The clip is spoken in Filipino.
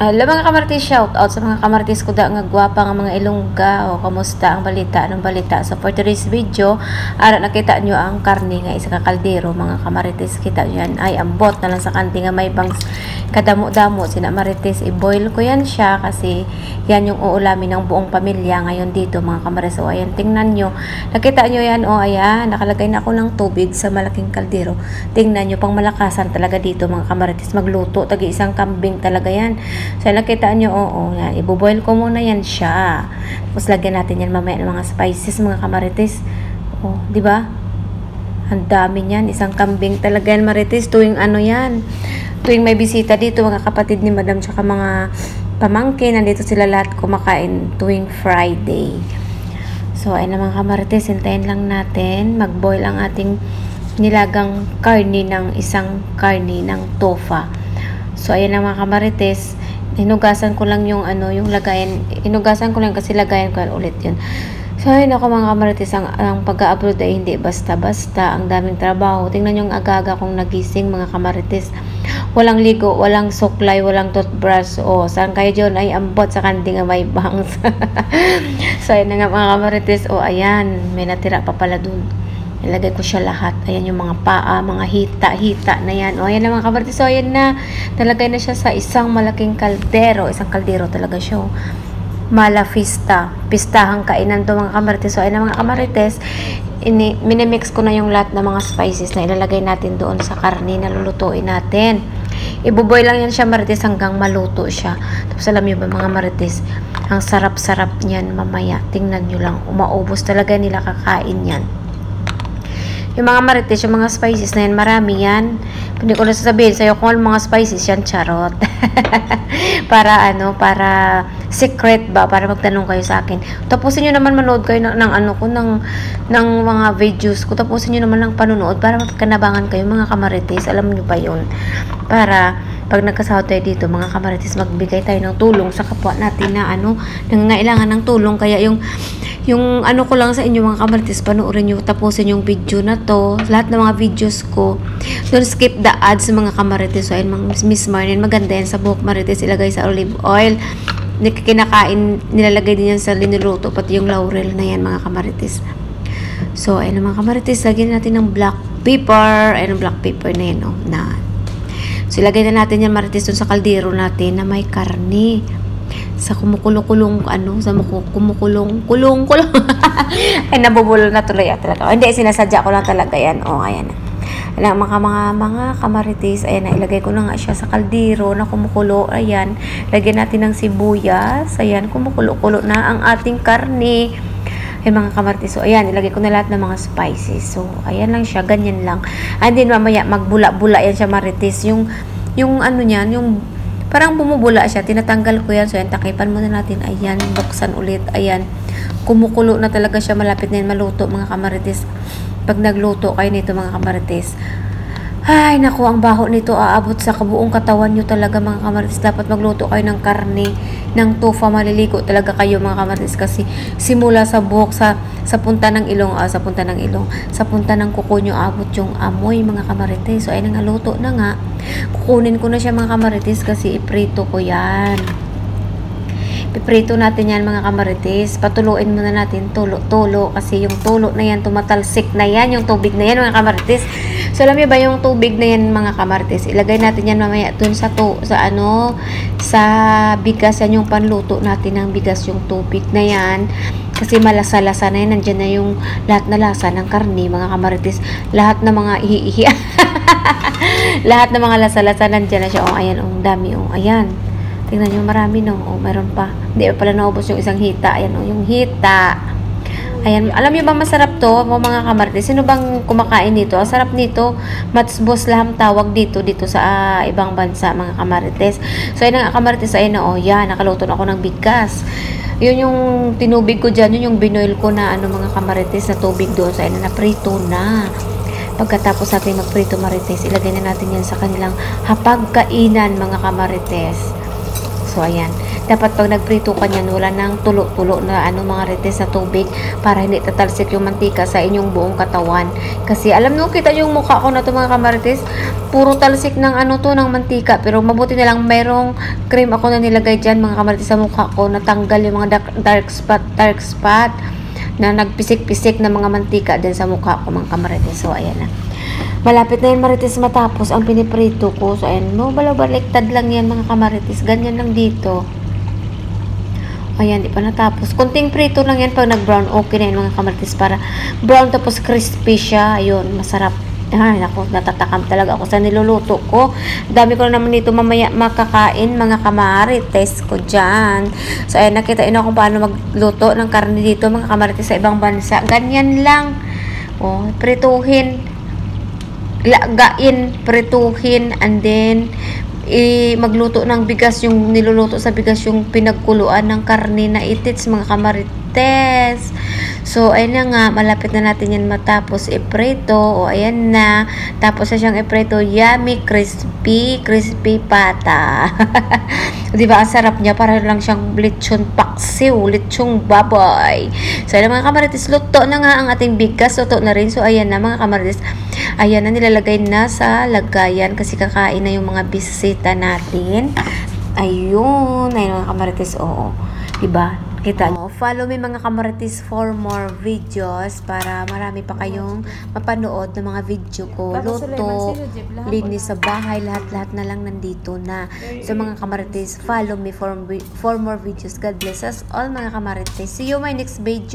Hello mga kamarites, shout out sa mga kamarites ko da nga gwapa nga mga Ilongga o kamusta ang balita, anong balita. So for today's video, ara nakita nyo ang karne nga isa ka kaldero mga kamarites, kita nyo yan ay ambot na lang sa kanti nga may bangs kadamo-damo sina marites, i-boil ko yan siya kasi yan yung uulamin ng buong pamilya ngayon dito mga kamarites. So ayan, tingnan nyo, nakita nyo yan o ayan, nakalagay na ako ng tubig sa malaking kaldero. Tingnan nyo, pang malakasan talaga dito mga kamarites magluto, tagi isang kambing talaga yan. So, nakita nyo, oo, yan. Ibuboil ko muna yan siya. Tapos, lagyan natin yan mamaya ng mga spices, mga kamarites. Oh, di ba? Ang dami niyan. Isang kambing talaga yan, marites. Tuwing ano yan. Tuwing may bisita dito, mga kapatid ni madam, tsaka mga pamangkin, nandito sila lahat kumakain tuwing Friday. So, ayun na mga kamarites. Hintayin lang natin. Mag-boil ang ating nilagang karni ng isang karni ng tofa. So, ayan na mga kamarites. Hinugasan ko lang yung ano, yung lagayan. Hinugasan ko lang kasi lagayan ko ulit yun. So, ayun ako mga kamarites, ang pag-upload ay hindi basta-basta. Ang daming trabaho. Tingnan yung aga-aga kong nagising mga kamarites. Walang ligo, walang suklay, walang toothbrush. O, saan kayo dyan ay ambot sa kandi nga may bangs. So, ayun na nga mga kamarites. O, ayan. May natira pa pala dun. Ilagay ko siya lahat. Ayan yung mga paa, mga hita-hita na yan. O, ayan na mga kamarites. So, ayan na. Nalagay na siya sa isang malaking kaldero. Isang kaldero talaga siya. Malafista. Pistahang kainan to mga kamarites. So, ayan na mga kamarites. Minimix ko na yung lahat ng mga spices na ilalagay natin doon sa karne na lulutuin natin. Ibuboy lang yan siya marites hanggang maluto siya. Tapos alam nyo ba mga marites, ang sarap-sarap niyan mamaya. Tingnan nyo lang. Umaubos talaga nila kakain yan. Yung mga marites, yung mga spices na yan, marami yan. Hindi ko na sasabihin sa'yo kung mga spices yan, charot. Para ano, para secret ba, para magtanong kayo sa akin. Tapusin nyo naman manood kayo ng ano ko, ng mga videos ko. Tapusin nyo naman ng panonood para magkanabangan kayo mga kamarites. Alam nyo ba yun? Para pag nagkasahod tayo dito, mga kamarites, magbigay tayo ng tulong sa kapwa natin na ano, nangangailangan ng tulong. Kaya yung ano ko lang sa inyo mga kamarites, panoorin nyo, tapusin yung video na to, lahat ng mga videos ko. Don't skip the ads mga kamarites. So, ayun mga Miss Marlene, maganda yan sa buhok marites, ilagay sa olive oil. Kinakain, nilalagay din yan sa linuluto, pati yung laurel na yan mga kamarites. So, ayun mga kamarites, lagyan natin ng black pepper. Ayun, black pepper na yan, oh, na. So, ilagay na natin yan marites dun sa kaldero natin na may karne. Sa kumukulong ano, sa kumukulong ay nabubulol na tuloy talaga. Hindi, sinasadya ko lang talaga yan. O, ayan. Ayan, mga kamarites, ayan na, ilagay ko na nga siya sa kaldero na kumukulo. Ayan, lagyan natin ng sibuyas. Ayan, kumukulo-kulo na ang ating karne. Ay mga kamarites, so ayan, ilagay ko na lahat ng mga spices. So, ayan lang siya, ganyan lang. And then, mamaya, magbula-bula yan siya marites. Yung ano niyan, yung parang bumubula siya, tinatanggal ko yan. So, yan, takipan muna natin. Ayan, buksan ulit. Ayan, kumukulo na talaga siya. Malapit na yan maluto, mga kamarites. Pag nagluto kayo nito, mga kamarites, ay, naku, ang baho nito aabot sa kabuong katawan nyo talaga, mga kamarites. Dapat magluto kayo ng karne, ng tofa. Maliligo talaga kayo, mga kamarites. Kasi simula sa buhok, sa punta ng ilong, sa punta ng kuko nyo, abot yung amoy, mga kamarites. So, ay, nangaluto na nga. Kukunin ko na siya, mga kamarites, kasi iprito ko yan. Piprito natin yan, mga kamarites. Patuluin muna natin, tulo. Kasi yung tulo na yan, tumatalsik na yan. Yung tubig na yan, mga kamarites. So, alam niyo ba yung tubig na yan, mga kamarites? Ilagay natin yan mamaya dun sa bigas. Yan yung panluto natin ng bigas, yung tubig na yan. Kasi malasa-lasa na yan. Nandiyan na yung lahat na lasa ng karne, mga kamarites. Lahat na mga ihi-ihi. Lahat na mga lasa-lasa nandiyan na siya. O, ayan, dami. O, ayan. Tingnan nyo, marami, no? O, mayroon pa. Hindi pala naubos yung isang hita. Ayan, o, yung hita. Ayan, alam nyo ba masarap to, mga kamarites? Sino bang kumakain dito? Ang sarap nito. Matsbos laham tawag dito sa ibang bansa, mga kamarites. So, ayun nga, kamarites, ayun na, o, yan, nakaluto na ako ng bigas. Yun yung tinubig ko dyan, yun yung binoil ko na, mga kamarites, na tubig doon. So, ayun na, naprito na. Pagkatapos natin magprito, marites, ilagay na natin yan sa kanilang hapagkainan, mga kamarites. So, ayan. Dapat pag nagprito ka niyan, wala nang tulo-tulo na mga rites sa tubig para hindi tatalsik yung mantika sa inyong buong katawan. Kasi alam nyo, kita yung mukha ko na to mga kamarites, puro talsik ng ng mantika. Pero mabuti na lang mayroong cream ako na nilagay dyan mga kamarites sa mukha ko, natanggal yung mga dark spot na nagpisik-pisik na mga mantika din sa mukha ko mga kamarites. So ayan na, malapit na yan marites matapos ang piniprito ko. So ayan, baliktad lang yan mga kamarites, ganyan lang dito. Ayan, di pa natapos, kunting prito lang yan. Pag nag brown, okay na yan mga kamarites, para brown tapos crispy siya. Ayun, masarap. Ay, naku, natatakam talaga ako sa niluluto ko. Dami ko na naman dito mamaya makakain mga kamarites ko dyan. So ayan, nakita ino kung paano magluto ng karne dito mga kamarites sa ibang bansa. Ganyan lang. Oh, prituhin, lagain, prituhin, and then magluto ng bigas, yung niluluto sa bigas yung pinagkuluan ng karne na itits mga kamarites. So ayun na nga, malapit na natin yan matapos iprito. O ayan na, tapos na siyang iprito. Yummy, crispy pata. Diba ang sarap niya, para lang siyang lechon paksiw, lechong baboy. So ayan mga kamarites, luto na nga ang ating bigas, luto na rin. So ayan na mga kamarites, ayan na, nilalagay na sa lagayan kasi kakain na yung mga bisita natin. Ayun mga kamarites, oo, diba? Kita nyo. Follow me mga kamarites for more videos, para marami pa kayong mapanood ng mga video ko. Luto, linis sa bahay, lahat-lahat na lang nandito na. So mga kamarites, follow me for more videos. God bless us all mga kamarites. See you my next video.